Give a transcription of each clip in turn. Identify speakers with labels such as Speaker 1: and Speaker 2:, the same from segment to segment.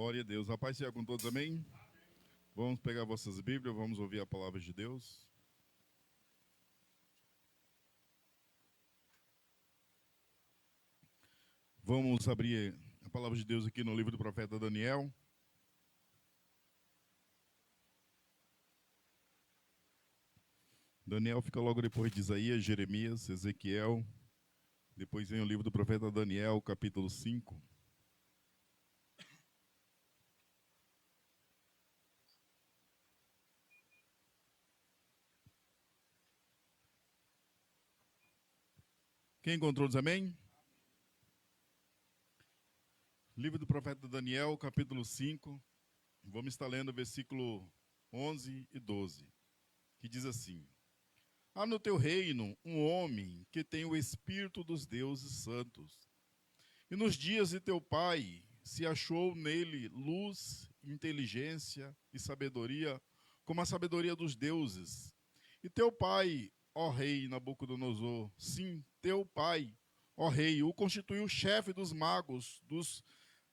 Speaker 1: Glória a Deus. A paz seja com todos, amém? Vamos pegar vossas Bíblias, vamos ouvir a palavra de Deus. Vamos abrir a palavra de Deus aqui no livro do profeta Daniel. Daniel fica logo depois de Isaías, Jeremias, Ezequiel. Depois vem o livro do profeta Daniel, capítulo 5. Quem encontrou, diz amém? Livro do profeta Daniel, capítulo 5. Vamos estar lendo o versículo 11 e 12, que diz assim: Há no teu reino um homem que tem o espírito dos deuses santos. E nos dias de teu pai se achou nele luz, inteligência e sabedoria, como a sabedoria dos deuses. E teu pai, ó rei Nabucodonosor, sim, teu pai, ó rei, o constituiu chefe dos magos, dos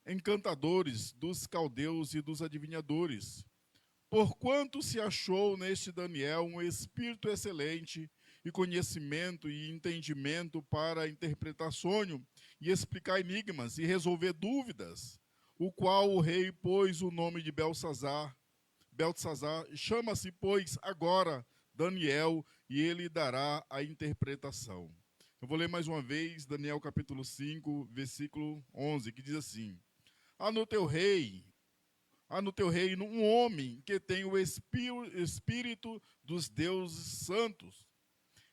Speaker 1: encantadores, dos caldeus e dos adivinhadores. Porquanto se achou neste Daniel um espírito excelente e conhecimento e entendimento para interpretar sonho e explicar enigmas e resolver dúvidas, o qual o rei pôs o nome de Beltesazar, chama-se, pois, agora Daniel, e ele dará a interpretação. Eu vou ler mais uma vez Daniel capítulo 5, versículo 11, que diz assim: Há no teu reino um homem que tem o espírito dos deuses santos.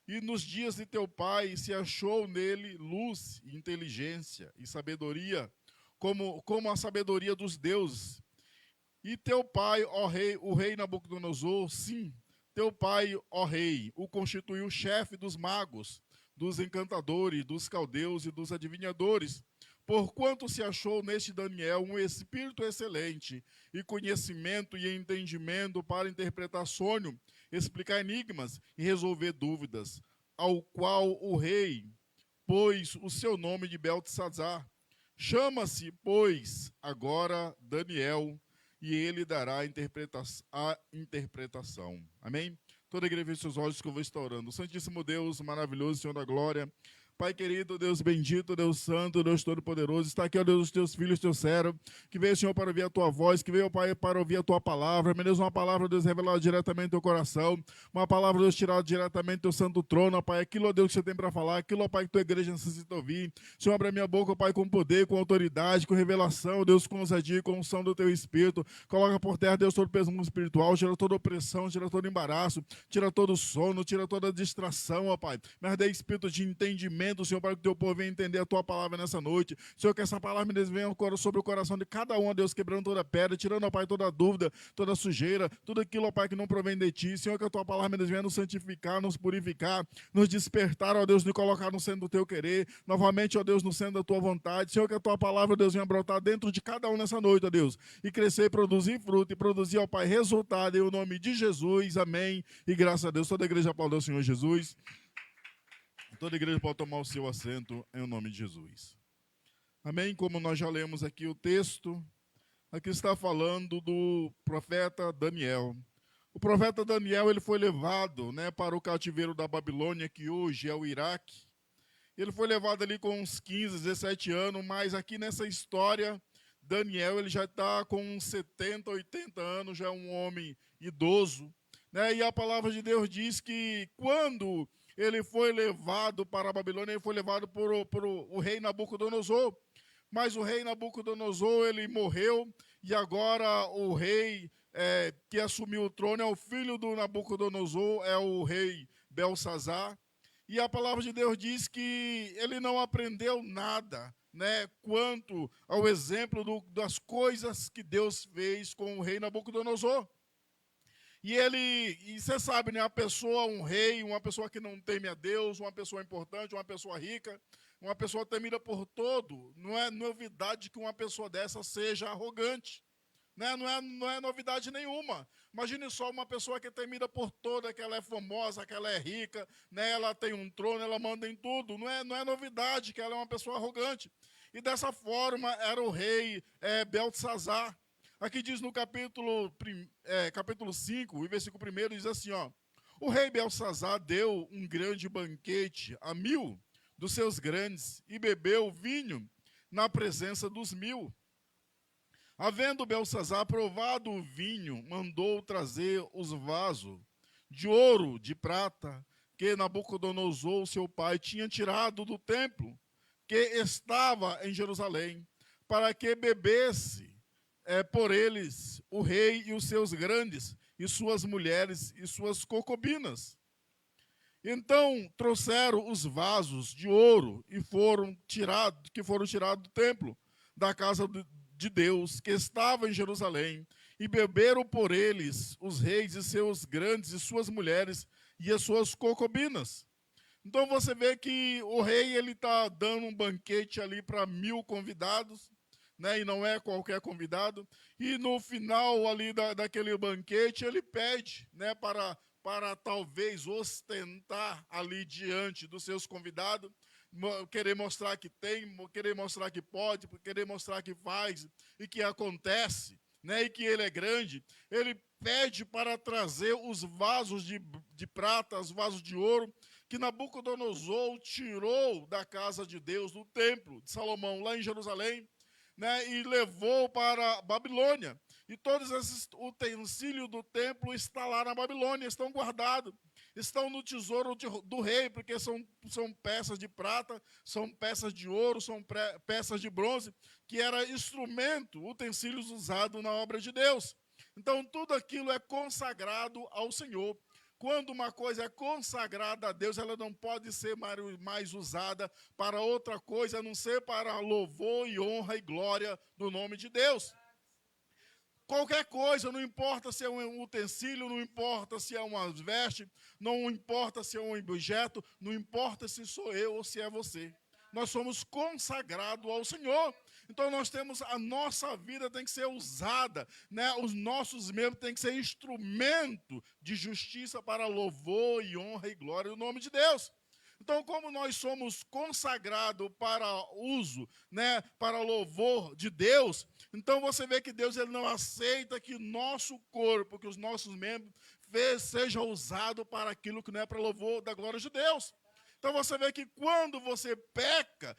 Speaker 1: E nos dias de teu pai se achou nele luz, inteligência e sabedoria, como a sabedoria dos deuses. E teu pai, ó rei, o rei Nabucodonosor, sim, teu pai, ó rei, o constituiu chefe dos magos, dos encantadores, dos caldeus e dos adivinhadores. Porquanto se achou neste Daniel um espírito excelente, e conhecimento e entendimento para interpretar sonho, explicar enigmas e resolver dúvidas, ao qual o rei pôs o seu nome de Beltesazar. Chama-se, pois, agora Daniel, e ele dará a interpretação. Amém? Toda a igreja feche seus olhos que eu vou estar orando. Santíssimo Deus, maravilhoso, Senhor da glória, Pai querido, Deus bendito, Deus santo, Deus todo-poderoso, está aqui, ó Deus, os teus filhos, teu servo, que veio, Senhor, para ouvir a tua voz, que veio, Pai, para ouvir a tua palavra, meu Deus, uma palavra, Deus, revelada diretamente do teu coração, uma palavra, Deus, tirada diretamente do teu santo trono, ó Pai, aquilo, ó Deus, que você tem para falar, aquilo, ó Pai, que tua igreja necessita ouvir. Senhor, abre a minha boca, ó Pai, com poder, com autoridade, com revelação, Deus, com ousadia, com unção do teu Espírito, coloca por terra, Deus, todo peso espiritual, tira toda opressão, tira todo embaraço, tira todo sono, tira toda distração, ó Pai, mas dê espírito de entendimento, Senhor, para que o teu povo venha entender a tua palavra nessa noite. Senhor, que essa palavra me venha sobre o coração de cada um, ó Deus, quebrando toda pedra, tirando, ó Pai, toda dúvida, toda sujeira, tudo aquilo, ó Pai, que não provém de ti. Senhor, que a tua palavra me venha nos santificar, nos purificar, nos despertar, ó Deus, nos colocar no centro do teu querer, novamente, ó Deus, no centro da tua vontade. Senhor, que a tua palavra, ó Deus, venha brotar dentro de cada um nessa noite, ó Deus, e crescer, produzir fruto, e produzir, ó Pai, resultado, em o nome de Jesus, amém, e graças a Deus. Toda a igreja aplauda o Senhor Jesus. Toda a igreja pode tomar o seu assento em nome de Jesus. Amém? Como nós já lemos aqui o texto, aqui está falando do profeta Daniel. O profeta Daniel, ele foi levado, né, para o cativeiro da Babilônia, que hoje é o Iraque. Ele foi levado ali com uns 15, 17 anos, mas aqui nessa história, Daniel, ele já está com uns 70, 80 anos, já é um homem idoso, né? E a palavra de Deus diz que quando ele foi levado para a Babilônia, ele foi levado por o rei Nabucodonosor. Mas o rei Nabucodonosor, ele morreu, e agora o rei que assumiu o trono é o filho do Nabucodonosor, é o rei Beltesazar. E a palavra de Deus diz que ele não aprendeu nada, né, quanto ao exemplo das coisas que Deus fez com o rei Nabucodonosor. E você sabe, né, um rei, uma pessoa que não teme a Deus, uma pessoa importante, uma pessoa rica, uma pessoa temida por todo, não é novidade que uma pessoa dessa seja arrogante, né? Não é novidade nenhuma. Imagine só uma pessoa que é temida por toda, que ela é famosa, que ela é rica, né? Ela tem um trono, ela manda em tudo, não é novidade que ela é uma pessoa arrogante. E dessa forma era o rei Beltesazar. Aqui diz no capítulo 5, e versículo 1, diz assim, ó: o rei Belsazar deu um grande banquete a 1000 dos seus grandes e bebeu vinho na presença dos 1000. Havendo Belsazar provado o vinho, mandou trazer os vasos de ouro, de prata, que Nabucodonosor, seu pai, tinha tirado do templo, que estava em Jerusalém, para que bebesse por eles o rei e os seus grandes, e suas mulheres e suas concubinas. Então trouxeram os vasos de ouro que foram tirados do templo, da casa de Deus, que estava em Jerusalém, e beberam por eles os reis e seus grandes e suas mulheres e as suas concubinas. Então você vê que o rei ele está dando um banquete ali para 1000 convidados, né, e não é qualquer convidado. E no final ali daquele banquete ele pede, né, para talvez ostentar ali diante dos seus convidados, querer mostrar que tem, querer mostrar que pode, querer mostrar que faz e que acontece, né, e que ele é grande. Ele pede para trazer os vasos de prata, os vasos de ouro, que Nabucodonosor tirou da casa de Deus, do templo de Salomão, lá em Jerusalém, né, e levou para a Babilônia. E todos esses utensílios do templo estão lá na Babilônia, estão guardados, estão no tesouro do rei, porque são peças de prata, são peças de ouro, são peças de bronze, que era instrumento, utensílios usados na obra de Deus. Então, tudo aquilo é consagrado ao Senhor. Quando uma coisa é consagrada a Deus, ela não pode ser mais usada para outra coisa, a não ser para louvor e honra e glória do nome de Deus. Qualquer coisa, não importa se é um utensílio, não importa se é uma veste, não importa se é um objeto, não importa se sou eu ou se é você. Nós somos consagrados ao Senhor. Então nós temos, a nossa vida tem que ser usada, né? Os nossos membros têm que ser instrumento de justiça para louvor e honra e glória do nome de Deus. Então, como nós somos consagrados para uso, né, para louvor de Deus, então você vê que Deus ele não aceita que nosso corpo, que os nossos membros sejam usados para aquilo que não é para louvor da glória de Deus. Então você vê que quando você peca,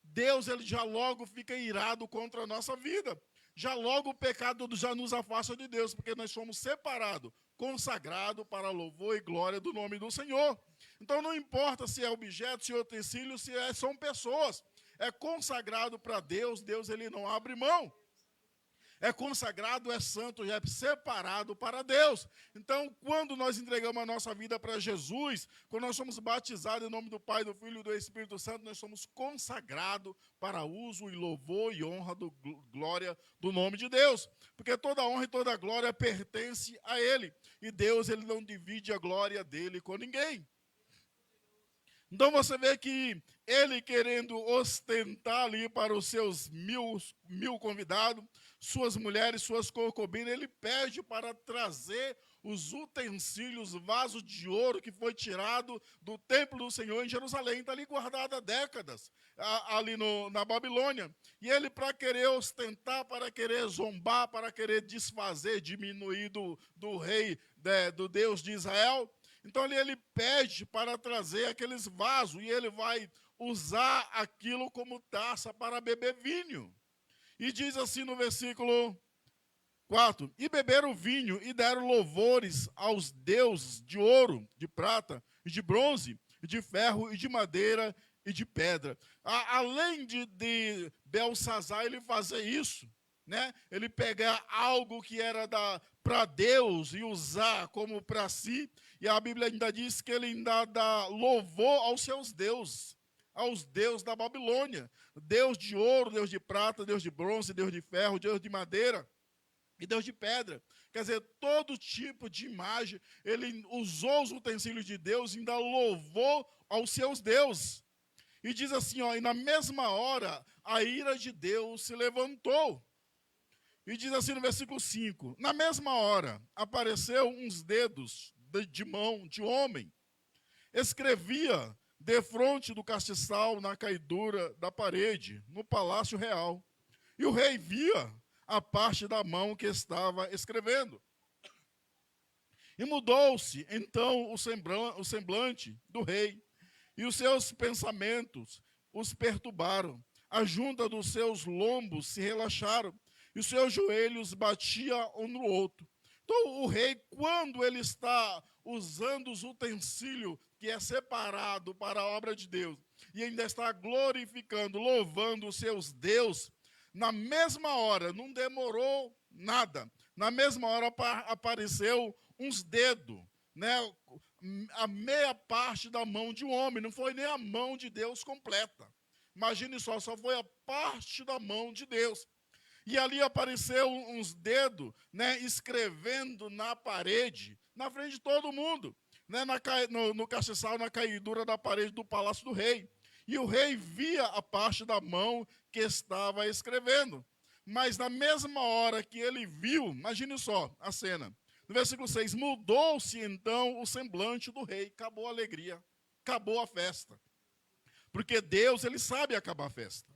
Speaker 1: Deus ele já logo fica irado contra a nossa vida. Já logo o pecado já nos afasta de Deus, porque nós somos separados, consagrados para louvor e glória do nome do Senhor. Então não importa se é objeto, se é utensílio, são pessoas. É consagrado para Deus, Deus ele não abre mão. É consagrado, é santo, é separado para Deus. Então, quando nós entregamos a nossa vida para Jesus, quando nós somos batizados em nome do Pai, do Filho e do Espírito Santo, nós somos consagrados para uso e louvor e honra, glória do nome de Deus. Porque toda honra e toda glória pertence a Ele. E Deus ele não divide a glória dele com ninguém. Então você vê que ele querendo ostentar ali para os seus mil convidados, suas mulheres, suas concubinas, ele pede para trazer os utensílios, vasos de ouro que foi tirado do templo do Senhor em Jerusalém, está ali guardado há décadas, ali na Babilônia. E ele, para querer ostentar, para querer zombar, para querer desfazer, diminuir do rei, do Deus de Israel, então ele pede para trazer aqueles vasos e ele vai usar aquilo como taça para beber vinho. E diz assim no versículo 4: e beberam vinho e deram louvores aos deuses de ouro, de prata, e de bronze, e de ferro, e de madeira, e de pedra. Além de Belsazar ele fazer isso, né? Ele pegar algo que era para Deus e usar como para si, e a Bíblia ainda diz que ele ainda dá louvor aos seus deuses, aos deuses da Babilônia, Deus de ouro, Deus de prata, Deus de bronze, Deus de ferro, Deus de madeira e Deus de pedra. Quer dizer, todo tipo de imagem, ele usou os utensílios de Deus e ainda louvou aos seus deuses. E diz assim, ó, e na mesma hora a ira de Deus se levantou. E diz assim no versículo 5: na mesma hora apareceu uns dedos de mão de homem, escrevia defronte do castiçal na caidura da parede, no palácio real. E o rei via a parte da mão que estava escrevendo. E mudou-se, então, o semblante do rei, e os seus pensamentos os perturbaram. A junta dos seus lombos se relaxaram, e os seus joelhos batiam um no outro. Então, o rei, quando ele está usando os utensílios que é separado para a obra de Deus, e ainda está glorificando, louvando os seus deuses, na mesma hora, não demorou nada, na mesma hora apareceu uns dedos, né? A meia parte da mão de um homem, não foi nem a mão de Deus completa. Imagine só foi a parte da mão de Deus. E ali apareceu uns dedos, né, escrevendo na parede, na frente de todo mundo, né, no castiçal, na caidura da parede do palácio do rei. E o rei via a parte da mão que estava escrevendo. Mas na mesma hora que ele viu, imagine só a cena. No versículo 6, mudou-se então o semblante do rei, acabou a alegria, acabou a festa. Porque Deus, ele sabe acabar a festa.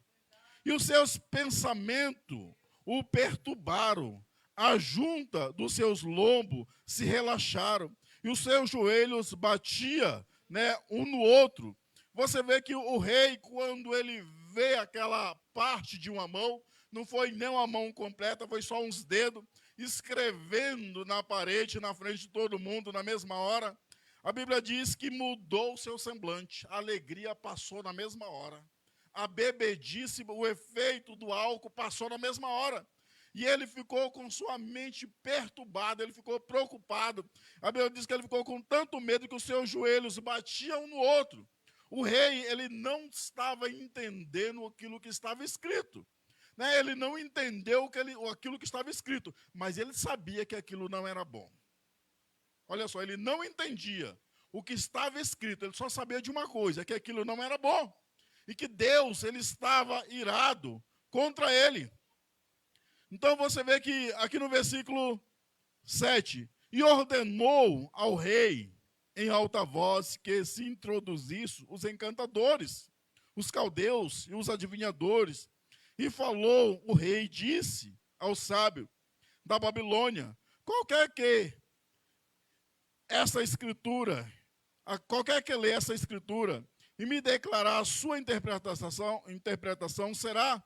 Speaker 1: E os seus pensamentos o perturbaram, a junta dos seus lombos se relaxaram, e os seus joelhos batiam, né, um no outro. Você vê que o rei, quando ele vê aquela parte de uma mão, não foi nem uma mão completa, foi só uns dedos, escrevendo na parede, na frente de todo mundo, na mesma hora. A Bíblia diz que mudou o seu semblante, a alegria passou na mesma hora. A bebedice, o efeito do álcool passou na mesma hora. E ele ficou com sua mente perturbada, ele ficou preocupado. A Bíblia diz que ele ficou com tanto medo que os seus joelhos batiam um no outro. O rei, ele não estava entendendo aquilo que estava escrito. Né? Ele não entendeu aquilo que estava escrito, mas ele sabia que aquilo não era bom. Olha só, ele não entendia o que estava escrito, ele só sabia de uma coisa, que aquilo não era bom. E que Deus, ele estava irado contra ele. Então você vê que aqui no versículo 7, e ordenou ao rei em alta voz que se introduzisse os encantadores, os caldeus e os adivinhadores. E falou o rei, disse ao sábio da Babilônia, qualquer que lê essa escritura e me declarar a sua interpretação será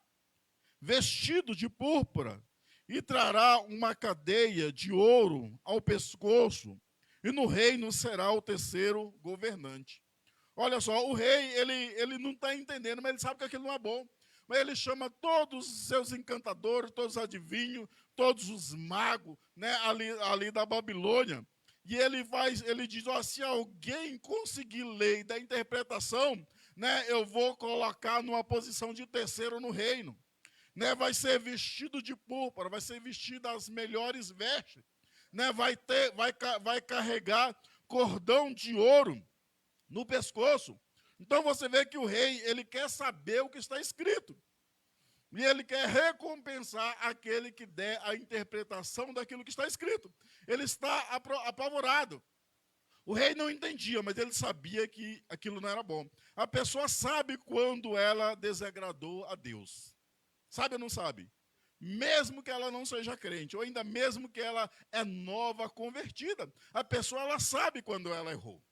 Speaker 1: vestido de púrpura e trará uma cadeia de ouro ao pescoço, e no reino será o terceiro governante. Olha só, o rei, ele não está entendendo, mas ele sabe que aquilo não é bom. Mas ele chama todos os seus encantadores, todos os adivinhos, todos os magos, né, ali da Babilônia. E ele diz, ó, se alguém conseguir ler da interpretação, né, eu vou colocar numa posição de terceiro no reino. Né, vai ser vestido de púrpura, vai ser vestido das melhores vestes, né, vai carregar cordão de ouro no pescoço. Então você vê que o rei, ele quer saber o que está escrito. E ele quer recompensar aquele que der a interpretação daquilo que está escrito. Ele está apavorado. O rei não entendia, mas ele sabia que aquilo não era bom. A pessoa sabe quando ela desagradou a Deus. Sabe ou não sabe? Mesmo que ela não seja crente, ou ainda mesmo que ela é nova convertida, a pessoa ela sabe quando ela errou.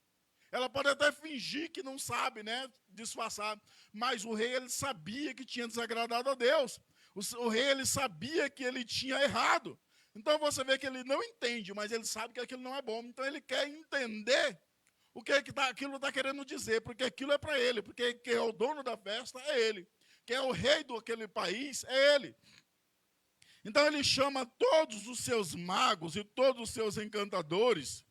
Speaker 1: Ela pode até fingir que não sabe, né, disfarçar, mas o rei ele sabia que tinha desagradado a Deus. O rei ele sabia que ele tinha errado. Então você vê que ele não entende, mas ele sabe que aquilo não é bom. Então ele quer entender o que aquilo está querendo dizer, porque aquilo é para ele, porque quem é o dono da festa é ele. Quem é o rei daquele país é ele. Então ele chama todos os seus magos e todos os seus encantadores,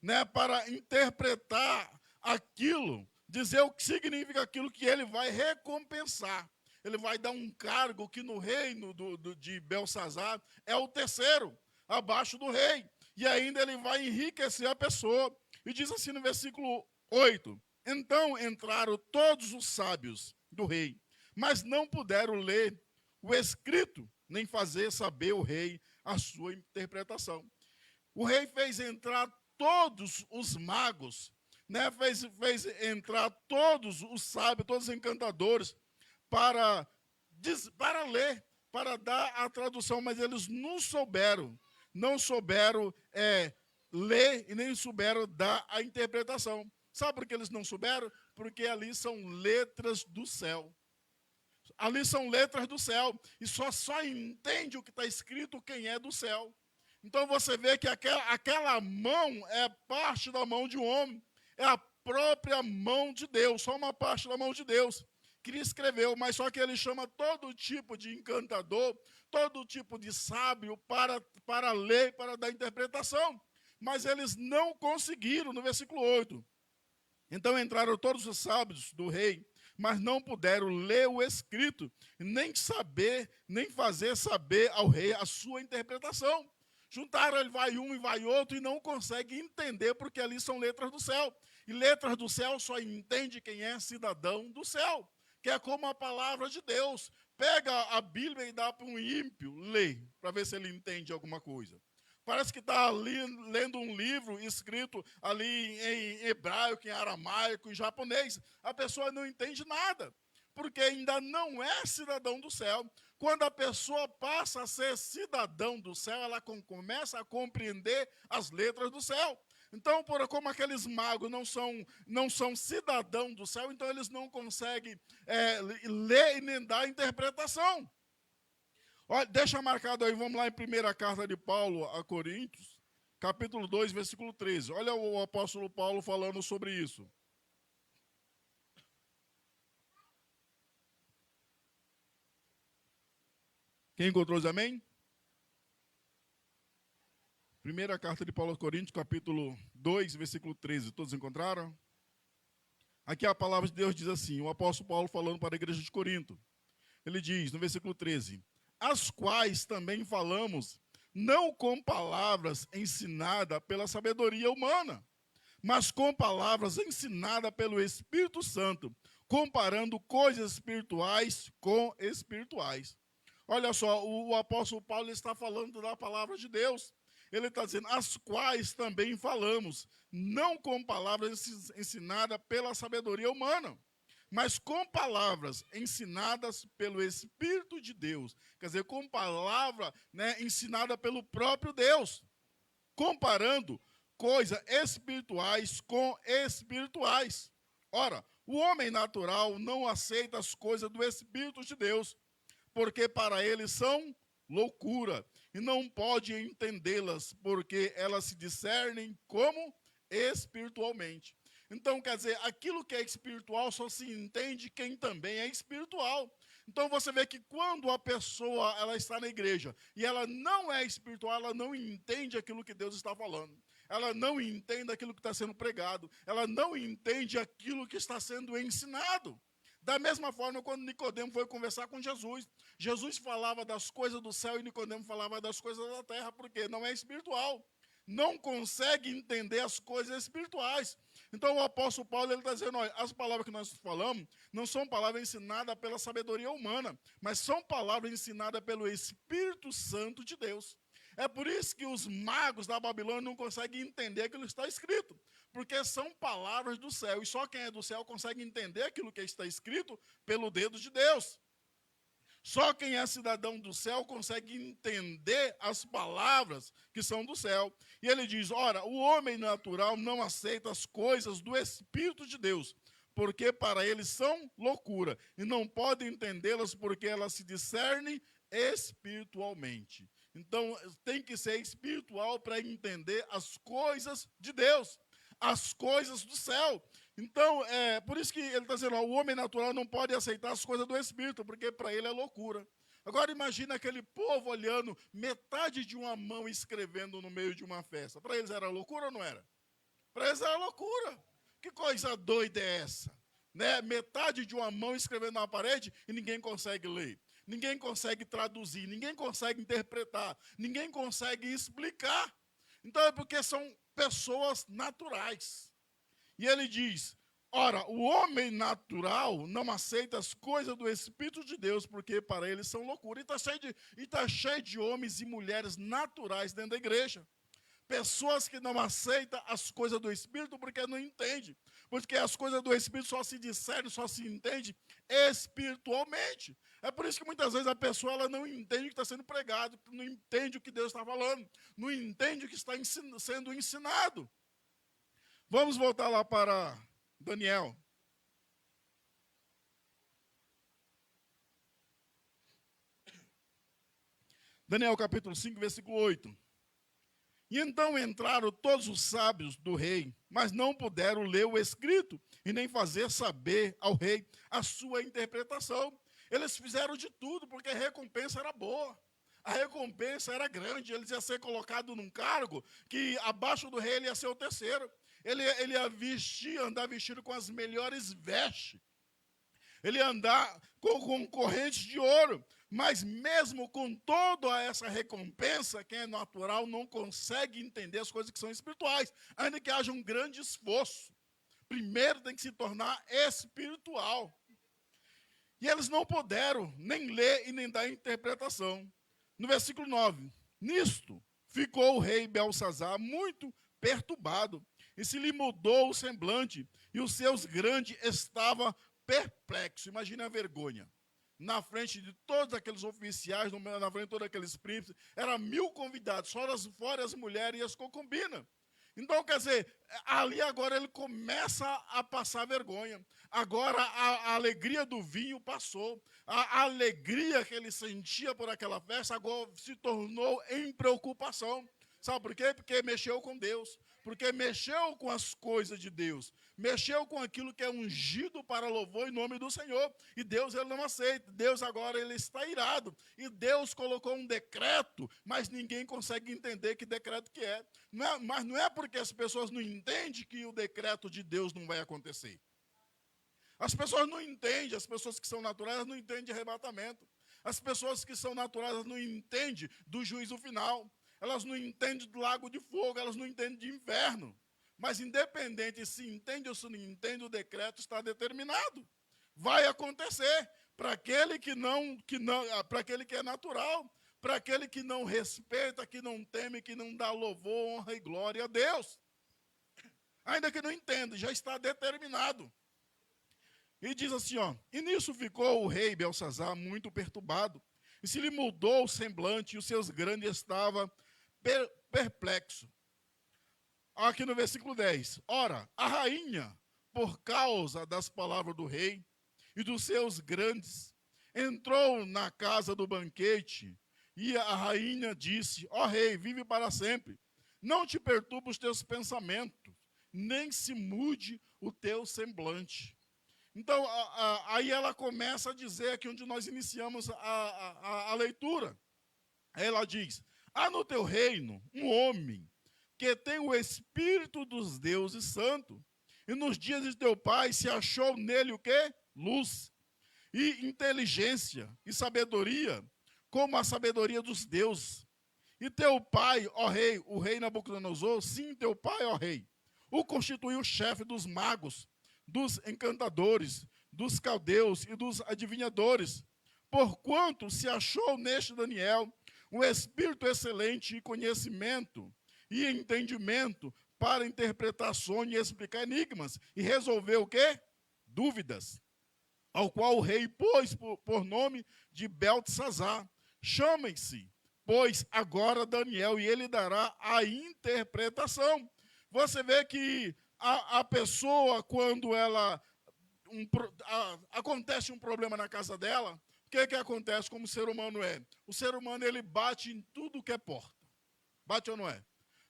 Speaker 1: né, para interpretar aquilo, dizer o que significa aquilo que ele vai recompensar. Ele vai dar um cargo que no reino de Belsazar é o terceiro, abaixo do rei. E ainda ele vai enriquecer a pessoa. E diz assim no versículo 8, então entraram todos os sábios do rei, mas não puderam ler o escrito, nem fazer saber o rei a sua interpretação. O rei fez entrar todos os magos, né? fez entrar todos os sábios, todos os encantadores, para ler, para dar a tradução, mas eles não souberam ler e nem souberam dar a interpretação. Sabe por que eles não souberam? Porque ali são letras do céu. Ali são letras do céu. E só entende o que está escrito quem é do céu. Então você vê que aquela mão é parte da mão de um homem. É a própria mão de Deus. Só uma parte da mão de Deus. Que ele escreveu, mas só que ele chama todo tipo de encantador, todo tipo de sábio para ler, para dar interpretação. Mas eles não conseguiram, no versículo 8. Então entraram todos os sábios do rei, mas não puderam ler o escrito, nem fazer saber ao rei a sua interpretação. Juntaram, ele vai um e vai outro, e não consegue entender, porque ali são letras do céu. E letras do céu só entende quem é cidadão do céu, que é como a palavra de Deus. Pega a Bíblia e dá para um ímpio, lê, para ver se ele entende alguma coisa. Parece que está ali lendo um livro escrito ali em hebraico, em aramaico, em japonês. A pessoa não entende nada, porque ainda não é cidadão do céu. Quando a pessoa passa a ser cidadão do céu, ela começa a compreender as letras do céu. Então, como aqueles magos não são cidadão do céu, então eles não conseguem ler e nem dar interpretação. Olha, deixa marcado aí, vamos lá em primeira carta de Paulo a Coríntios, capítulo 2, versículo 13. Olha o apóstolo Paulo falando sobre isso. Quem encontrou, diz amém? Primeira carta de Paulo aos Coríntios, capítulo 2, versículo 13. Todos encontraram? Aqui a palavra de Deus diz assim, o apóstolo Paulo falando para a igreja de Corinto. Ele diz, no versículo 13, as quais também falamos, não com palavras ensinadas pela sabedoria humana, mas com palavras ensinadas pelo Espírito Santo, comparando coisas espirituais com espirituais. Olha só, o apóstolo Paulo está falando da palavra de Deus. Ele está dizendo, as quais também falamos, não com palavras ensinadas pela sabedoria humana, mas com palavras ensinadas pelo Espírito de Deus. Quer dizer, com palavra ensinada pelo próprio Deus. Comparando coisas espirituais com espirituais. Ora, o homem natural não aceita as coisas do Espírito de Deus, porque para ele são loucura, e não pode entendê-las, porque elas se discernem como espiritualmente. Então, quer dizer, aquilo que é espiritual só se entende quem também é espiritual. Então, você vê que quando a pessoa ela está na igreja e ela não é espiritual, ela não entende aquilo que Deus está falando. Ela não entende aquilo que está sendo pregado. Ela não entende aquilo que está sendo ensinado. Da mesma forma, quando Nicodemo foi conversar com Jesus, Jesus falava das coisas do céu e Nicodemo falava das coisas da terra, porque não é espiritual. Não consegue entender as coisas espirituais. Então o apóstolo Paulo está dizendo, olha, as palavras que nós falamos não são palavras ensinadas pela sabedoria humana, mas são palavras ensinadas pelo Espírito Santo de Deus. É por isso que os magos da Babilônia não conseguem entender aquilo que está escrito, porque são palavras do céu, e só quem é do céu consegue entender aquilo que está escrito pelo dedo de Deus. Só quem é cidadão do céu consegue entender as palavras que são do céu. E ele diz, ora, o homem natural não aceita as coisas do Espírito de Deus, porque para eles são loucura, e não pode entendê-las porque elas se discernem espiritualmente. Então, tem que ser espiritual para entender as coisas de Deus, as coisas do céu. Então, por isso que ele está dizendo, o homem natural não pode aceitar as coisas do Espírito, porque para ele é loucura. Agora imagina aquele povo olhando metade de uma mão escrevendo no meio de uma festa. Para eles era loucura ou não era? Para eles era loucura. Que coisa doida é essa? Metade de uma mão escrevendo na parede e ninguém consegue ler. Ninguém consegue traduzir, ninguém consegue interpretar, ninguém consegue explicar. Então é porque são pessoas naturais. E ele diz, ora, o homem natural não aceita as coisas do Espírito de Deus, porque para eles são loucura. E está cheio de homens e mulheres naturais dentro da igreja. Pessoas que não aceitam as coisas do Espírito porque não entendem. Porque as coisas do Espírito só se discernem, só se entende espiritualmente. É por isso que muitas vezes a pessoa ela não entende o que está sendo pregado, não entende o que Deus está falando, não entende o que está sendo ensinado. Vamos voltar lá para Daniel. Daniel capítulo 5, versículo 8. E então entraram todos os sábios do rei, mas não puderam ler o escrito e nem fazer saber ao rei a sua interpretação. Eles fizeram de tudo porque a recompensa era boa. A recompensa era grande, eles iam ser colocados num cargo que abaixo do rei ele ia ser o terceiro. Ele ia andar vestido com as melhores vestes. Ele ia andar com correntes de ouro. Mas mesmo com toda essa recompensa, quem é natural não consegue entender as coisas que são espirituais, ainda que haja um grande esforço. Primeiro tem que se tornar espiritual. E eles não puderam nem ler e nem dar interpretação. No versículo 9, nisto ficou o rei Belsazar muito perturbado, e se lhe mudou o semblante, e os seus grandes estavam perplexos. Imagina a vergonha. Na frente de todos aqueles oficiais, na frente de todos aqueles príncipes, eram 1000 convidados, fora as mulheres e as concubinas. Então, quer dizer, ali agora ele começa a passar vergonha. Agora a alegria do vinho passou. A alegria que ele sentia por aquela festa agora se tornou em preocupação. Sabe por quê? Porque mexeu com Deus. Porque mexeu com as coisas de Deus. Mexeu com aquilo que é ungido para louvor em nome do Senhor. E Deus ele não aceita. Deus agora ele está irado. E Deus colocou um decreto, mas ninguém consegue entender que decreto que é. Mas não é porque as pessoas não entendem que o decreto de Deus não vai acontecer. As pessoas não entendem, as pessoas que são naturais não entendem de arrebatamento. As pessoas que são naturais não entendem do juízo final. Elas não entendem do lago de fogo, elas não entendem de inverno. Mas independente se entende ou se não entende, o decreto está determinado. Vai acontecer para aquele para aquele que é natural, para aquele que não respeita, que não teme, que não dá louvor, honra e glória a Deus. Ainda que não entenda, já está determinado. E diz assim, ó, e nisso ficou o rei Belsazar muito perturbado, e se lhe mudou o semblante, e os seus grandes estavam perplexos. Aqui no versículo 10. Ora, a rainha, por causa das palavras do rei e dos seus grandes, entrou na casa do banquete, e a rainha disse, ó rei, vive para sempre. Não te perturbe os teus pensamentos, nem se mude o teu semblante. Então, aí ela começa a dizer aqui onde nós iniciamos a leitura. Ela diz, há no teu reino um homem que tem o Espírito dos deuses santo, e nos dias de teu pai se achou nele o quê? Luz, e inteligência, e sabedoria, como a sabedoria dos deuses. E teu pai, ó rei, o rei Nabucodonosor, sim, teu pai, ó rei, o constituiu chefe dos magos, dos encantadores, dos caldeus e dos adivinhadores, porquanto se achou neste Daniel um espírito excelente e conhecimento e entendimento para interpretar sonhos e explicar enigmas, e resolver o quê? Dúvidas, ao qual o rei pôs por nome de Beltesazar. Chamem-se, pois, agora Daniel, e ele dará a interpretação. Você vê que a pessoa, quando ela acontece um problema na casa dela, o que acontece como o ser humano é? O ser humano ele bate em tudo que é porta. Bate ou não é?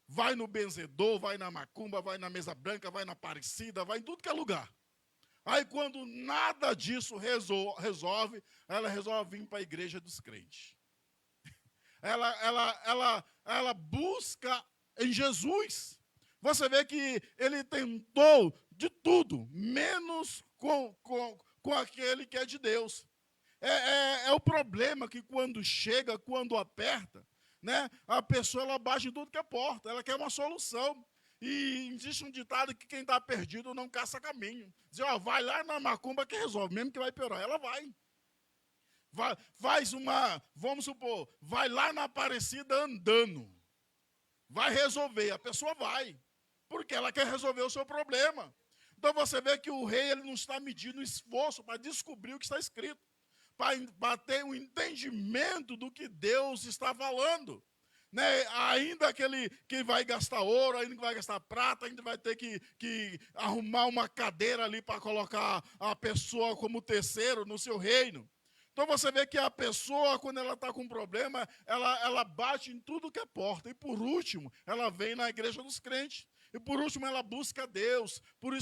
Speaker 1: Vai no benzedor, vai na macumba, vai na mesa branca, vai na Aparecida, vai em tudo que é lugar. Aí quando nada disso resolve, ela resolve vir para a igreja dos crentes. Ela busca em Jesus. Você vê que ele tentou de tudo, menos com aquele que é de Deus. É o problema que quando chega, quando aperta, né, a pessoa ela bate em tudo que é porta, ela quer uma solução. E existe um ditado que quem está perdido não caça caminho. Diz, ó, vai lá na macumba que resolve, mesmo que vai piorar, ela vai. Vamos supor, vai lá na Aparecida andando. Vai resolver, a pessoa vai. Porque ela quer resolver o seu problema. Então você vê que o rei ele não está medindo esforço para descobrir o que está escrito. para ter um entendimento do que Deus está falando. Né? Ainda aquele que vai gastar ouro, ainda que vai gastar prata, ainda vai ter que arrumar uma cadeira ali para colocar a pessoa como terceiro no seu reino. Então você vê que a pessoa, quando ela está com problema, ela bate em tudo que é porta. E por último, ela vem na igreja dos crentes. E por último, ela busca Deus. Por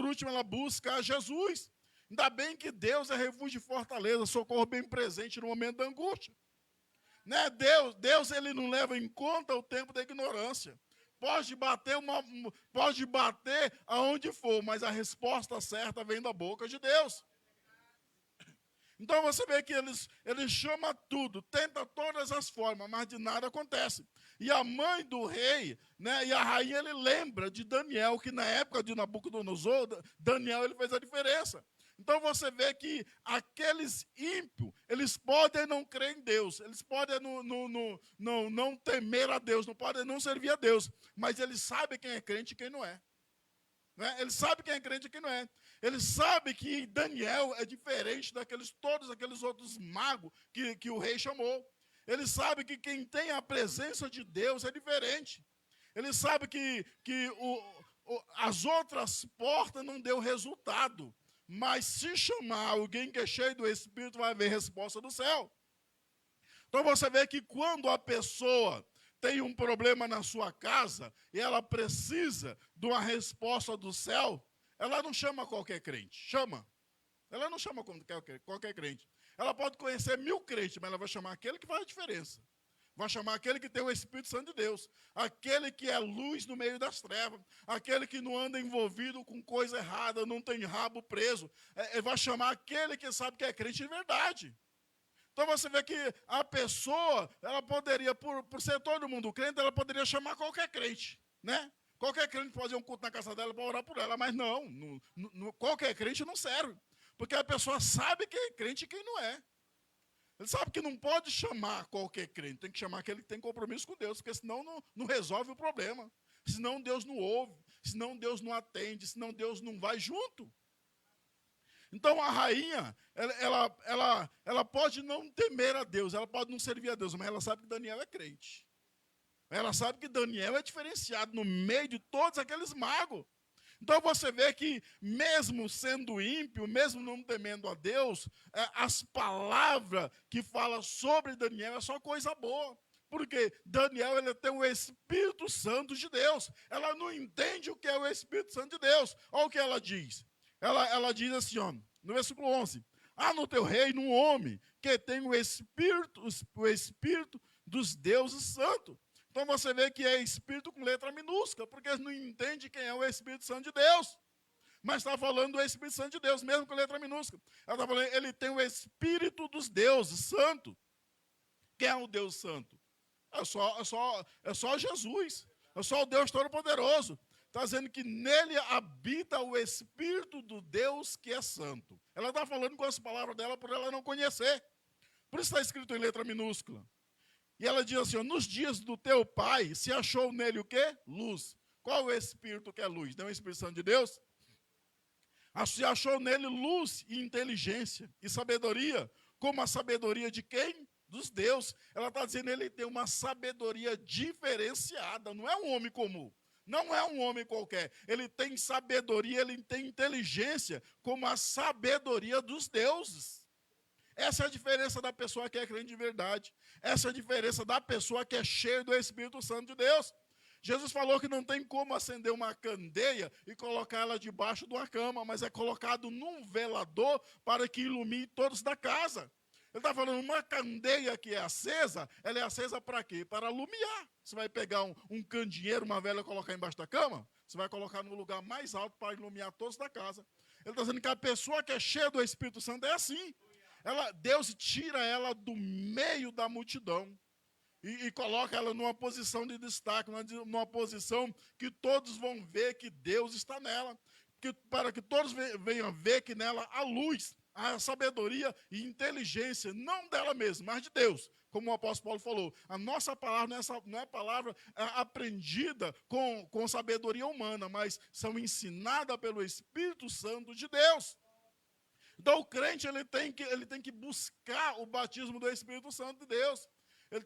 Speaker 1: último, ela busca Jesus. Ainda bem que Deus é refúgio e fortaleza, socorro bem presente no momento da angústia. Né? Deus ele não leva em conta o tempo da ignorância. Pode bater aonde for, mas a resposta certa vem da boca de Deus. Então você vê que eles chamam tudo, tenta todas as formas, mas de nada acontece. E a mãe do rei, né, e a rainha, ele lembra de Daniel, que na época de Nabucodonosor, Daniel ele fez a diferença. Então você vê que aqueles ímpios, eles podem não crer em Deus, eles podem não temer a Deus, não podem não servir a Deus, mas eles sabem quem é crente e quem não é. Né? Ele sabe quem é crente e quem não é. Ele sabe que Daniel é diferente todos aqueles outros magos que o rei chamou. Ele sabe que quem tem a presença de Deus é diferente. Ele sabe que as outras portas não deu resultado. Mas se chamar alguém que é cheio do Espírito, vai haver resposta do céu. Então você vê que quando a pessoa tem um problema na sua casa e ela precisa de uma resposta do céu, ela não chama qualquer crente, chama. Ela não chama qualquer crente. Ela pode conhecer 1000 crentes, mas ela vai chamar aquele que faz a diferença. Vai chamar aquele que tem o Espírito Santo de Deus, aquele que é luz no meio das trevas, aquele que não anda envolvido com coisa errada, não tem rabo preso. Vai chamar aquele que sabe que é crente de verdade. Então você vê que a pessoa, ela poderia, por ser todo mundo crente, ela poderia chamar qualquer crente, né? Qualquer crente pode fazer um culto na casa dela para orar por ela, mas não, qualquer crente não serve. Porque a pessoa sabe quem é crente e quem não é. Ele sabe que não pode chamar qualquer crente, tem que chamar aquele que tem compromisso com Deus, porque senão não resolve o problema. Senão Deus não ouve, senão Deus não atende, senão Deus não vai junto. Então a rainha, ela pode não temer a Deus, ela pode não servir a Deus, mas ela sabe que Daniel é crente. Ela sabe que Daniel é diferenciado no meio de todos aqueles magos. Então você vê que mesmo sendo ímpio, mesmo não temendo a Deus, as palavras que fala sobre Daniel é só coisa boa. Porque Daniel ele tem o Espírito Santo de Deus. Ela não entende o que é o Espírito Santo de Deus. Olha o que ela diz. Ela diz assim, ó, no versículo 11. Há no teu reino um homem que tem o Espírito dos deuses santos. Então você vê que é Espírito com letra minúscula, porque eles não entendem quem é o Espírito Santo de Deus. Mas está falando do Espírito Santo de Deus, mesmo com letra minúscula. Ela está falando, ele tem o Espírito dos deuses santo. Quem é o Deus santo? É só Jesus. É só o Deus Todo-Poderoso. Está dizendo que nele habita o Espírito do Deus que é santo. Ela está falando com as palavras dela por ela não conhecer. Por isso está escrito em letra minúscula. E ela diz assim, ó, nos dias do teu pai, se achou nele o quê? Luz. Qual o Espírito que é luz? Não é o Espírito Santo de Deus? Se achou nele luz e inteligência e sabedoria, como a sabedoria de quem? Dos deuses. Ela está dizendo que ele tem uma sabedoria diferenciada, não é um homem comum. Não é um homem qualquer. Ele tem sabedoria, ele tem inteligência, como a sabedoria dos deuses. Essa é a diferença da pessoa que é crente de verdade. Essa é a diferença da pessoa que é cheia do Espírito Santo de Deus. Jesus falou que não tem como acender uma candeia e colocar ela debaixo de uma cama, mas é colocado num velador para que ilumine todos da casa. Ele está falando, uma candeia que é acesa, ela é acesa para quê? Para alumiar. Você vai pegar um candeeiro, uma vela e colocar embaixo da cama? Você vai colocar no lugar mais alto para iluminar todos da casa. Ele está dizendo que a pessoa que é cheia do Espírito Santo é assim. Deus tira ela do meio da multidão e coloca ela numa posição de destaque, numa posição que todos vão ver que Deus está nela, para que todos venham ver que nela há luz, há sabedoria e inteligência, não dela mesma, mas de Deus. Como o apóstolo Paulo falou, a nossa palavra não é palavra aprendida com sabedoria humana, mas são ensinadas pelo Espírito Santo de Deus. Então o crente ele tem que buscar o batismo do Espírito Santo de Deus. Ele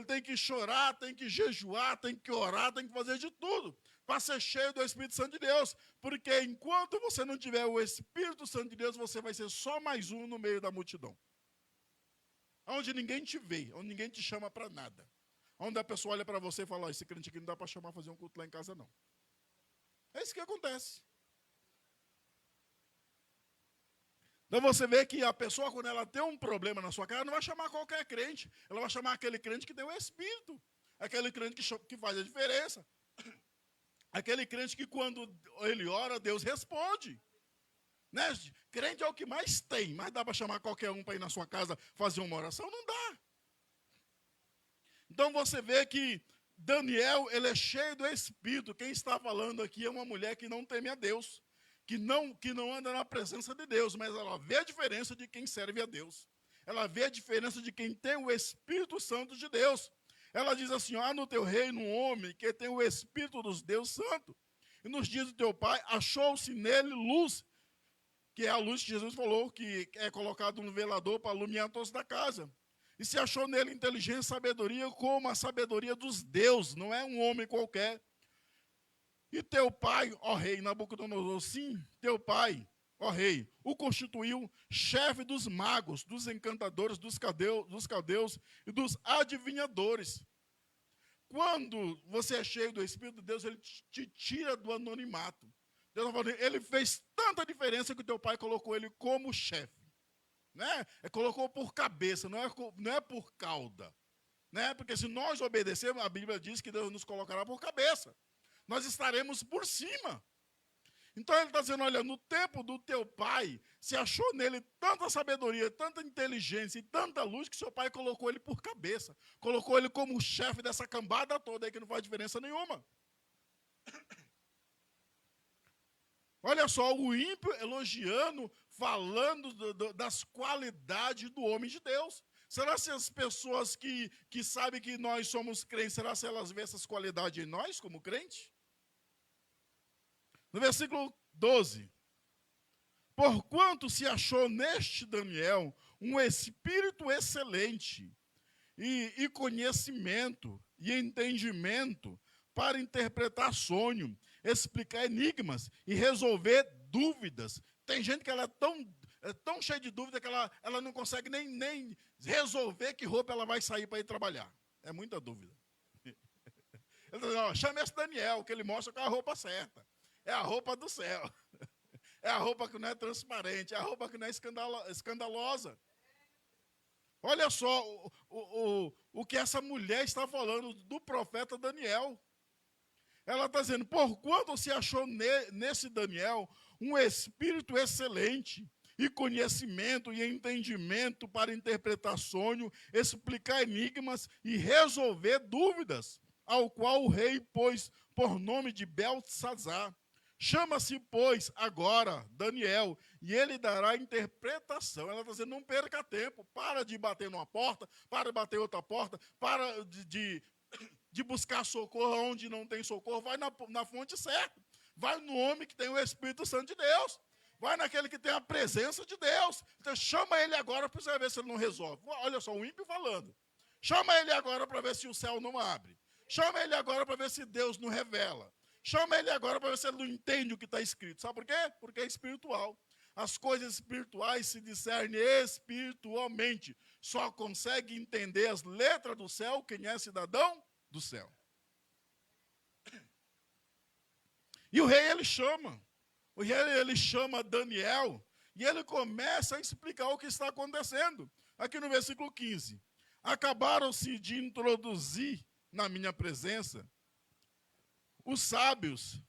Speaker 1: tem que chorar, tem que jejuar, tem que orar, tem que fazer de tudo para ser cheio do Espírito Santo de Deus. Porque enquanto você não tiver o Espírito Santo de Deus, você vai ser só mais um no meio da multidão. Onde ninguém te vê, onde ninguém te chama para nada. Onde a pessoa olha para você e fala, esse crente aqui não dá para chamar fazer um culto lá em casa, não. É isso que acontece. Então você vê que a pessoa, quando ela tem um problema na sua casa, não vai chamar qualquer crente. Ela vai chamar aquele crente que tem o Espírito. Aquele crente que faz a diferença. Aquele crente que quando ele ora, Deus responde. Né? Crente é o que mais tem, mas dá para chamar qualquer um para ir na sua casa fazer uma oração? Não dá. Então você vê que Daniel, ele é cheio do Espírito. Quem está falando aqui é uma mulher que não teme a Deus. Que não anda na presença de Deus, mas ela vê a diferença de quem serve a Deus. Ela vê a diferença de quem tem o Espírito Santo de Deus. Ela diz assim, há no teu reino um homem que tem o Espírito dos Deus Santo. E nos dias do teu pai, achou-se nele luz, que é a luz que Jesus falou, que é colocado no velador para iluminar todos da casa. E se achou nele inteligência e sabedoria, como a sabedoria dos deuses, não é um homem qualquer. E teu pai, ó rei Nabucodonosor, sim, teu pai, ó rei, o constituiu chefe dos magos, dos encantadores, dos caldeus e dos adivinhadores. Quando você é cheio do Espírito de Deus, ele te tira do anonimato. Deus está falando, ele fez tanta diferença que o teu pai colocou ele como chefe. Né? Colocou por cabeça, não é por cauda. Né? Porque se nós obedecermos, a Bíblia diz que Deus nos colocará por cabeça. Nós estaremos por cima. Então ele está dizendo, olha, no tempo do teu pai, se achou nele tanta sabedoria, tanta inteligência e tanta luz que seu pai colocou ele por cabeça. Colocou ele como chefe dessa cambada toda aí que não faz diferença nenhuma. Olha só, o ímpio elogiando, falando das qualidades do homem de Deus. Será se as pessoas que sabem que nós somos crentes, será se elas veem essas qualidades em nós como crente? No versículo 12. Porquanto se achou neste Daniel um espírito excelente e conhecimento e entendimento para interpretar sonho, explicar enigmas e resolver dúvidas. Tem gente que ela é tão cheia de dúvida que ela não consegue nem resolver que roupa ela vai sair para ir trabalhar. É muita dúvida. Ele diz, ó, chama esse Daniel, que ele mostra com a roupa certa. É a roupa do céu. É a roupa que não é transparente, é a roupa que não é escandalosa. Olha só o que essa mulher está falando do profeta Daniel. Ela está dizendo, porquanto se achou nesse Daniel um espírito excelente, e conhecimento e entendimento para interpretar sonho, explicar enigmas e resolver dúvidas, ao qual o rei pôs por nome de Beltesazar. Chama-se, pois, agora Daniel, e ele dará interpretação. Ela está dizendo, não perca tempo, para de bater numa porta, para de bater outra porta, para de buscar socorro onde não tem socorro, vai na fonte certa. Vai no homem que tem o Espírito Santo de Deus. Vai naquele que tem a presença de Deus. Então chama ele agora para você ver se ele não resolve. Olha só, o ímpio falando. Chama ele agora para ver se o céu não abre. Chama ele agora para ver se Deus não revela. Chama ele agora para ver se ele não entende o que está escrito. Sabe por quê? Porque é espiritual. As coisas espirituais se discernem espiritualmente. Só consegue entender as letras do céu quem é cidadão do céu. E o rei, ele chama. O rei, ele chama Daniel e ele começa a explicar o que está acontecendo. Aqui no versículo 15. Acabaram-se de introduzir na minha presença os sábios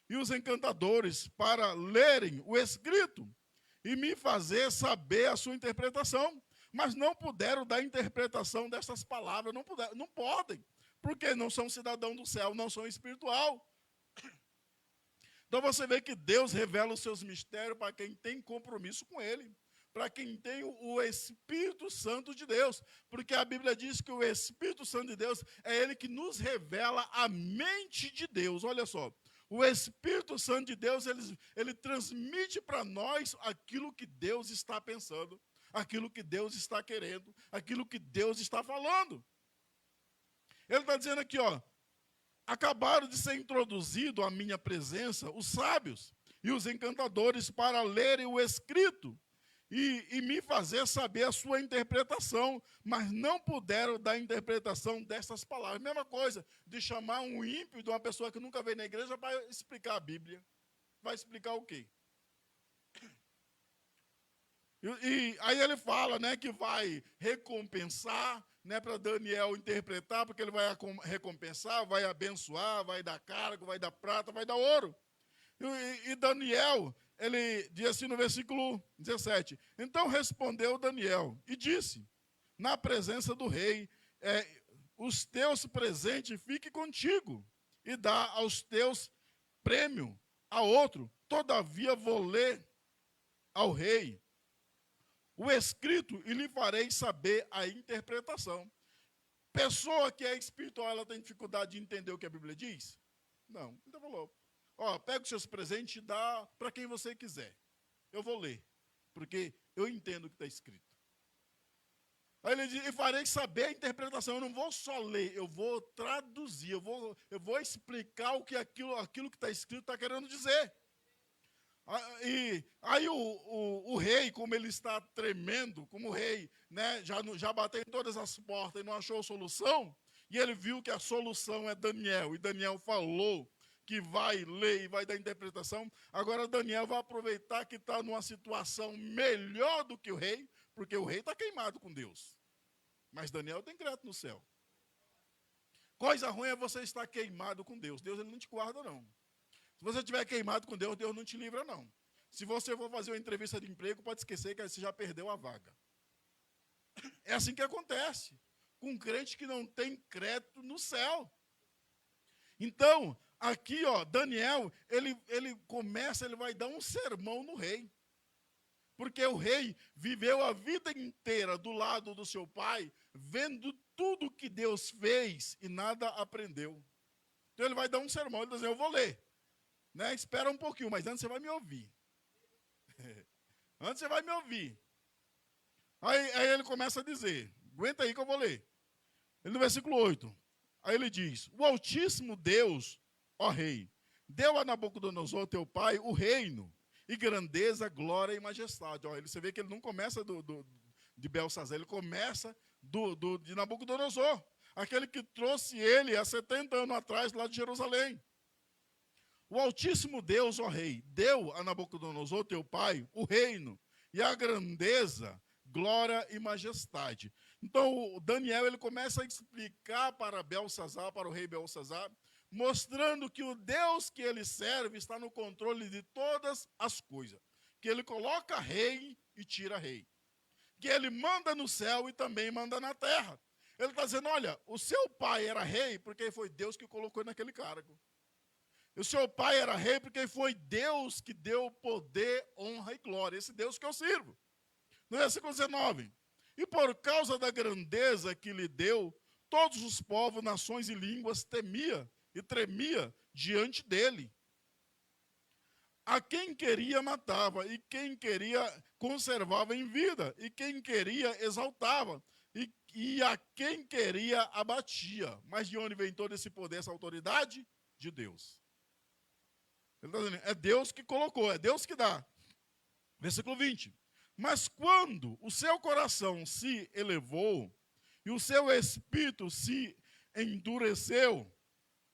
Speaker 1: e os encantadores para lerem o escrito e me fazer saber a sua interpretação. Mas não puderam dar interpretação dessas palavras, não podem, porque não são cidadão do céu, não são espiritual. Então você vê que Deus revela os seus mistérios para quem tem compromisso com Ele, para quem tem o Espírito Santo de Deus, porque a Bíblia diz que o Espírito Santo de Deus é Ele que nos revela a mente de Deus. Olha só, O Espírito Santo de Deus, ele transmite para nós aquilo que Deus está pensando, aquilo que Deus está querendo, aquilo que Deus está falando. Ele está dizendo aqui, ó, acabaram de ser introduzidos à minha presença os sábios e os encantadores para lerem o escrito e me fazer saber a sua interpretação, mas não puderam dar interpretação dessas palavras. Mesma coisa de chamar um ímpio de uma pessoa que nunca veio na igreja para explicar a Bíblia. Vai explicar o quê? E aí ele fala, né, que vai recompensar, né, para Daniel interpretar, porque ele vai recompensar, vai abençoar, vai dar cargo, vai dar prata, vai dar ouro. E Daniel, ele diz assim no versículo 17, então respondeu Daniel e disse, na presença do rei, os teus presentes fiquem contigo, e dá aos teus prêmio a outro, todavia vou ler ao rei o escrito e lhe farei saber a interpretação. Pessoa que é espiritual, ela tem dificuldade de entender o que a Bíblia diz? Não, então falou, ó, pega os seus presentes e dá para quem você quiser. Eu vou ler, porque eu entendo o que está escrito. Aí ele diz, e farei saber a interpretação. Eu não vou só ler, eu vou traduzir, eu vou explicar o que aquilo que está escrito está querendo dizer. E aí o rei, como ele está tremendo, como o rei, né, já bateu em todas as portas e não achou solução, e ele viu que a solução é Daniel, e Daniel falou que vai ler e vai dar interpretação. Agora Daniel vai aproveitar que está numa situação melhor do que o rei, porque o rei está queimado com Deus, mas Daniel tem crédito no céu. Coisa ruim é você estar queimado com Deus. Deus ele não te guarda, não. Se você estiver queimado com Deus, Deus não te livra, não. Se você for fazer uma entrevista de emprego, pode esquecer que você já perdeu a vaga. É assim que acontece com um crente que não tem crédito no céu. Então, aqui, ó, Daniel, ele vai dar um sermão no rei. Porque o rei viveu a vida inteira do lado do seu pai, vendo tudo que Deus fez e nada aprendeu. Então ele vai dar um sermão, ele diz, eu vou ler. Né? Espera um pouquinho, mas antes você vai me ouvir. Antes você vai me ouvir. Aí ele começa a dizer, aguenta aí que eu vou ler. Ele no versículo 8, aí ele diz, o Altíssimo Deus, ó rei, deu a Nabucodonosor, teu pai, o reino, e grandeza, glória e majestade. Ó, você vê que ele não começa de Belsazar, ele começa de Nabucodonosor, aquele que trouxe ele há 70 anos atrás lá de Jerusalém. O Altíssimo Deus, ó rei, deu a Nabucodonosor, teu pai, o reino e a grandeza, glória e majestade. Então, o Daniel ele começa a explicar para Belsazar, para o rei Belsazar, mostrando que o Deus que ele serve está no controle de todas as coisas. Que ele coloca rei e tira rei. Que ele manda no céu e também manda na terra. Ele está dizendo, olha, o seu pai era rei porque foi Deus que o colocou naquele cargo. O seu pai era rei porque foi Deus que deu poder, honra e glória. Esse Deus que eu sirvo. No versículo 19. E por causa da grandeza que lhe deu, todos os povos, nações e línguas temia e tremia diante dele. A quem queria matava, e quem queria conservava em vida, e quem queria exaltava, e a quem queria abatia. Mas de onde vem todo esse poder, essa autoridade? De Deus. Ele está dizendo, é Deus que colocou, é Deus que dá. Versículo 20. Mas quando o seu coração se elevou e o seu espírito se endureceu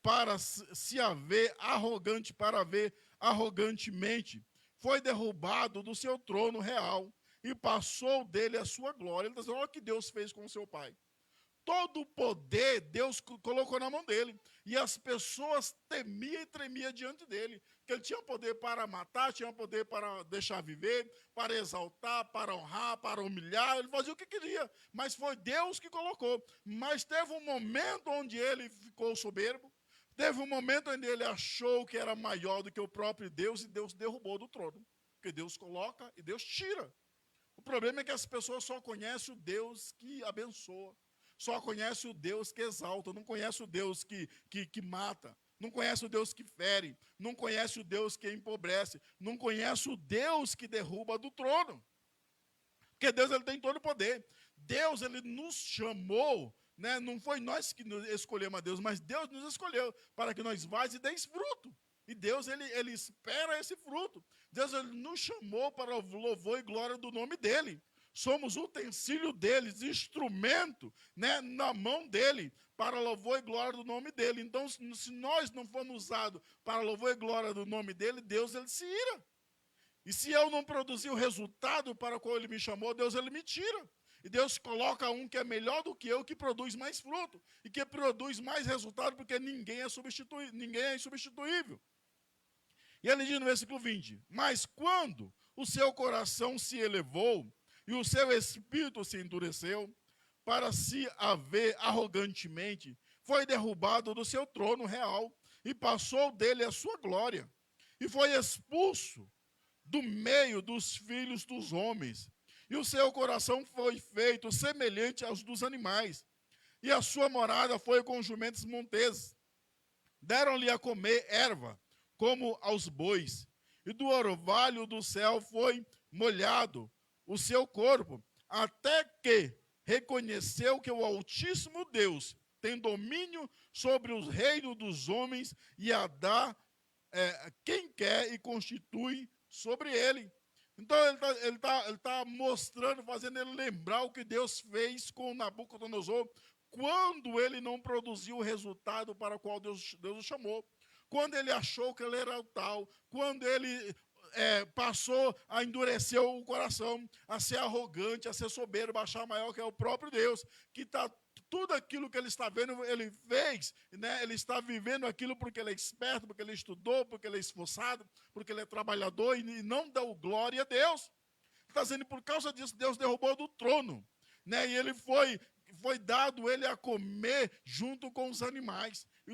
Speaker 1: para se haver arrogante, para ver arrogantemente, foi derrubado do seu trono real e passou dele a sua glória. Ele está dizendo, olha o que Deus fez com o seu pai. Todo o poder Deus colocou na mão dele. E as pessoas temiam e tremiam diante dele. Que ele tinha poder para matar, tinha poder para deixar viver, para exaltar, para honrar, para humilhar. Ele fazia o que queria. Mas foi Deus que colocou. Mas teve um momento onde ele ficou soberbo. Teve um momento onde ele achou que era maior do que o próprio Deus. E Deus derrubou do trono. Porque Deus coloca e Deus tira. O problema é que as pessoas só conhecem o Deus que abençoa. Só conhece o Deus que exalta, não conhece o Deus que mata. não conhece o Deus que fere, não conhece o Deus que empobrece, não conhece o Deus que derruba do trono. Porque Deus, ele tem todo o poder. Deus, ele nos chamou, né? Não foi nós que escolhemos a Deus, mas Deus nos escolheu para que nós vá e deis fruto. E Deus, ele espera esse fruto. Deus, ele nos chamou para o louvor e glória do nome dele. Somos utensílio deles, instrumento, né, na mão dele, para louvor e glória do nome dele. Então, se nós não formos usados para louvor e glória do nome dele, Deus, ele se ira. E se eu não produzir o resultado para o qual ele me chamou, Deus, ele me tira. E Deus coloca um que é melhor do que eu, que produz mais fruto e que produz mais resultado, porque ninguém é insubstituível. E ele diz no versículo 20: mas quando o seu coração se elevou e o seu espírito se endureceu, para se haver arrogantemente, foi derrubado do seu trono real e passou dele a sua glória, e foi expulso do meio dos filhos dos homens, e o seu coração foi feito semelhante aos dos animais, e a sua morada foi com jumentos monteses. Deram-lhe a comer erva, como aos bois, e do orvalho do céu foi molhado o seu corpo, até que reconheceu que o Altíssimo Deus tem domínio sobre os reinos dos homens e a dá quem quer e constitui sobre ele. Então ele tá mostrando, fazendo ele lembrar o que Deus fez com Nabucodonosor, quando ele não produziu o resultado para o qual Deus o chamou. Quando ele achou que ele era o tal, quando ele passou a endurecer o coração, a ser arrogante, a ser soberbo, a achar maior que é o próprio Deus, que está tudo aquilo que ele está vendo, ele fez, né? Ele está vivendo aquilo porque ele é esperto, porque ele estudou, porque ele é esforçado, porque ele é trabalhador e não deu glória a Deus. Está dizendo, por causa disso, Deus derrubou do trono, né? E ele foi dado ele a comer junto com os animais. E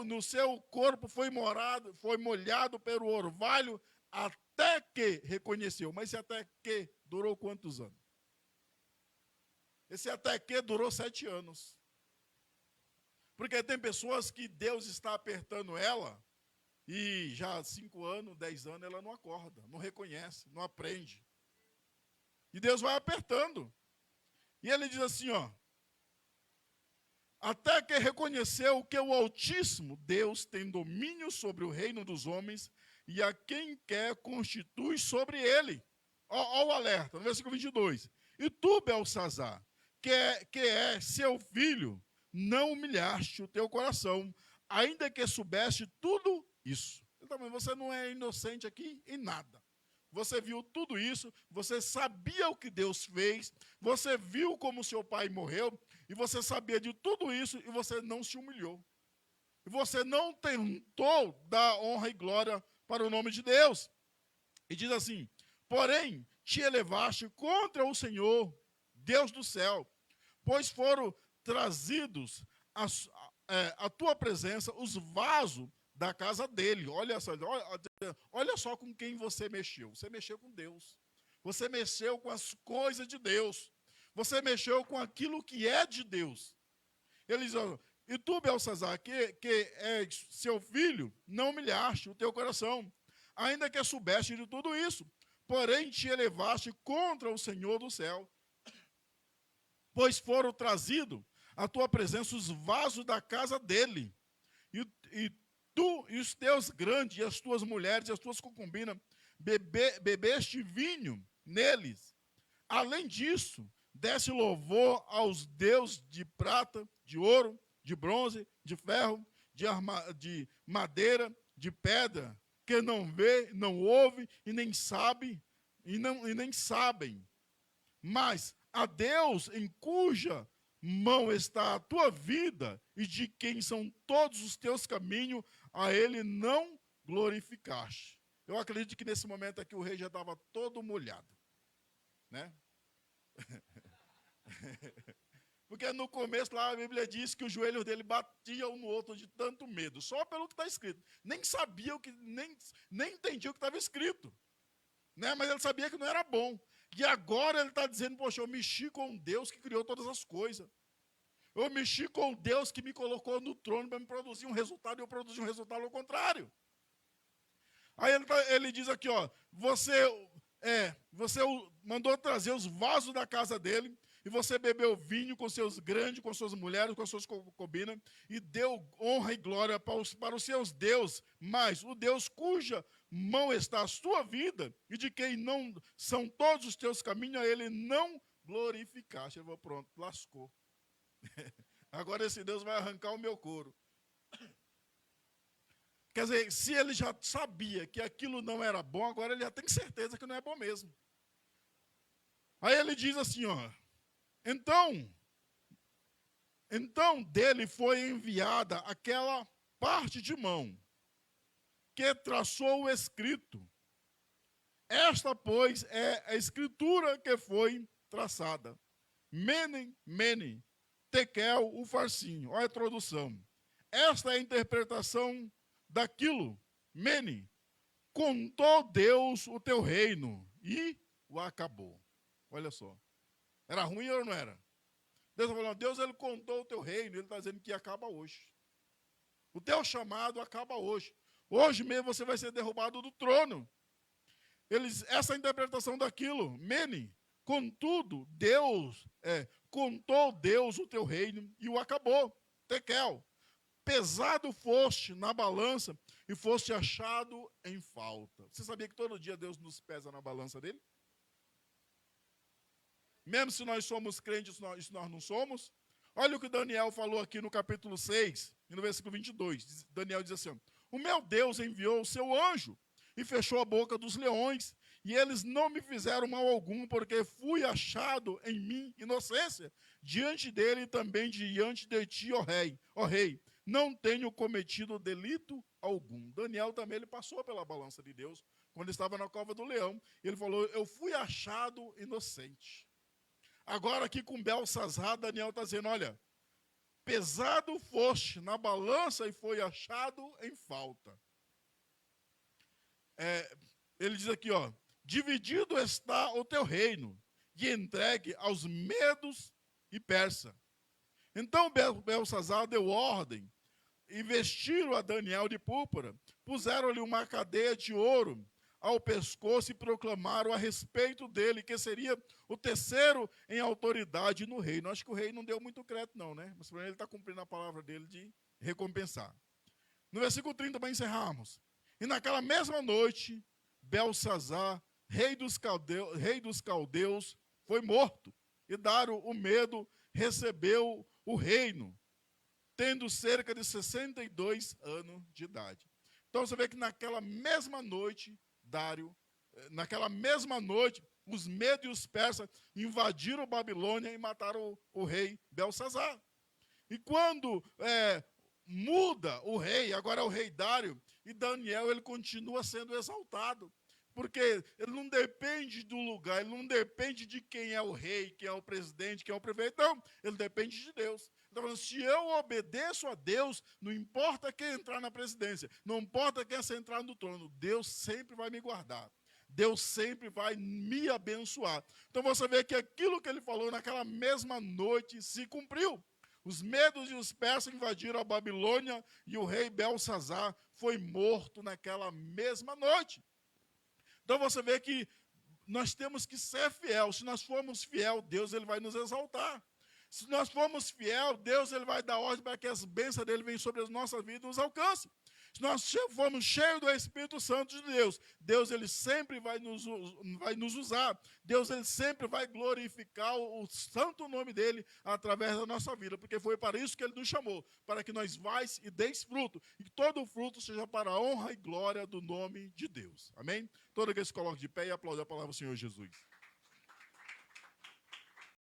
Speaker 1: no seu corpo foi molhado pelo orvalho, até que reconheceu. Mas esse até que durou quantos anos? Esse até que durou 7 anos. Porque tem pessoas que Deus está apertando ela, e já há 5 anos, 10 anos, ela não acorda, não reconhece, não aprende. E Deus vai apertando. E ele diz assim, ó: até que reconheceu que o Altíssimo Deus tem domínio sobre o reino dos homens e a quem quer constitui sobre ele. Ó o alerta, no versículo 22. E tu, Belsazar, que é seu filho, não humilhaste o teu coração, ainda que soubeste tudo isso. Então, você não é inocente aqui em nada. Você viu tudo isso, você sabia o que Deus fez, você viu como seu pai morreu, e você sabia de tudo isso, e você não se humilhou. E você não tentou dar honra e glória para o nome de Deus. E diz assim: porém, te elevaste contra o Senhor, Deus do céu, pois foram trazidos à tua presença os vasos da casa dele. Olha só com quem você mexeu. Você mexeu com Deus. Você mexeu com as coisas de Deus. Você mexeu com aquilo que é de Deus. Ele diz: e tu, Belsazar, que és seu filho, não humilhaste o teu coração, ainda que soubeste de tudo isso, porém te elevaste contra o Senhor do céu, pois foram trazidos à tua presença os vasos da casa dele, e tu e os teus grandes, e as tuas mulheres, e as tuas concubinas, bebeste vinho neles. Além disso, desse louvor aos deuses de prata, de ouro, de bronze, de ferro, de madeira, de pedra, que não vê, não ouve e nem sabe, e nem sabem. Mas a Deus em cuja mão está a tua vida e de quem são todos os teus caminhos, a ele não glorificaste. Eu acredito que nesse momento aqui o rei já estava todo molhado, né? Porque no começo lá a Bíblia diz que os joelhos dele batiam um no outro de tanto medo, só pelo que está escrito. Nem sabia nem entendia o que estava escrito, né? Mas ele sabia que não era bom. E agora ele está dizendo: poxa, eu mexi com um Deus que criou todas as coisas. Eu mexi com o Deus que me colocou no trono para me produzir um resultado, e eu produzi um resultado ao contrário. Aí ele diz aqui, ó, você mandou trazer os vasos da casa dele, e você bebeu vinho com seus grandes, com suas mulheres, com suas concubinas, e deu honra e glória para os seus deuses, mas o Deus cuja mão está a sua vida, e de quem não são todos os teus caminhos, a ele não glorificaste. Ele falou, pronto, lascou. Agora esse Deus vai arrancar o meu couro. Quer dizer, se ele já sabia que aquilo não era bom, agora ele já tem certeza que não é bom mesmo. Aí ele diz assim, ó, então dele foi enviada aquela parte de mão que traçou o escrito. Esta, pois, é a escritura que foi traçada. Mene, mene, tekel, o farcinho. Olha a tradução. Esta é a interpretação daquilo. Mene, contou Deus o teu reino e o acabou. Olha só. Era ruim ou não era? Deus está falando, Deus ele contou o teu reino, ele está dizendo que acaba hoje. O teu chamado acaba hoje. Hoje mesmo você vai ser derrubado do trono. Essa é a interpretação daquilo. Mene, contudo, contou Deus o teu reino e o acabou. Tekel, pesado foste na balança e foste achado em falta. Você sabia que todo dia Deus nos pesa na balança dele? Mesmo se nós somos crentes, nós não somos. Olha o que Daniel falou aqui no capítulo 6, e no versículo 22. Daniel diz assim, o meu Deus enviou o seu anjo e fechou a boca dos leões, e eles não me fizeram mal algum, porque fui achado em mim inocência, diante dele e também diante de ti, ó rei. Não tenho cometido delito algum. Daniel também ele passou pela balança de Deus, quando estava na cova do leão. Ele falou, eu fui achado inocente. Agora aqui com Belsazar, Daniel está dizendo, olha, pesado foste na balança e foi achado em falta. Ele diz aqui, ó, dividido está o teu reino e entregue aos medos e persa. Então Belsazar deu ordem e vestiram a Daniel de púrpura, puseram-lhe uma cadeia de ouro ao pescoço e proclamaram a respeito dele que seria o terceiro em autoridade no reino. Acho que o rei não deu muito crédito não, né? Mas ele está cumprindo a palavra dele de recompensar. No versículo 30, para encerrarmos. E naquela mesma noite, Belsazar, rei dos caldeus, foi morto. E Dário, o medo, recebeu o reino, tendo cerca de 62 anos de idade. Então você vê que naquela mesma noite, os medos e os persas invadiram Babilônia e mataram o rei Belsazar. E quando muda o rei, agora é o rei Dário, e Daniel ele continua sendo exaltado. Porque ele não depende do lugar, ele não depende de quem é o rei, quem é o presidente, quem é o prefeito. Não, ele depende de Deus. Então, se eu obedeço a Deus, não importa quem entrar na presidência, não importa quem entrar no trono, Deus sempre vai me guardar. Deus sempre vai me abençoar. Então você vê que aquilo que ele falou naquela mesma noite se cumpriu. Os medos e os persas invadiram a Babilônia e o rei Belsazar foi morto naquela mesma noite. Então você vê que nós temos que ser fiel. Se nós formos fiel, Deus ele vai nos exaltar. Se nós formos fiel, Deus ele vai dar ordem para que as bênçãos dele venham sobre as nossas vidas e nos alcancem. Se nós formos cheios do Espírito Santo de Deus, Deus ele sempre vai nos usar. Deus ele sempre vai glorificar o santo nome dele através da nossa vida, porque foi para isso que ele nos chamou, para que nós vais e deis fruto, e que todo o fruto seja para a honra e glória do nome de Deus. Amém? Todo aquele que se coloque de pé e aplaude a palavra do Senhor Jesus.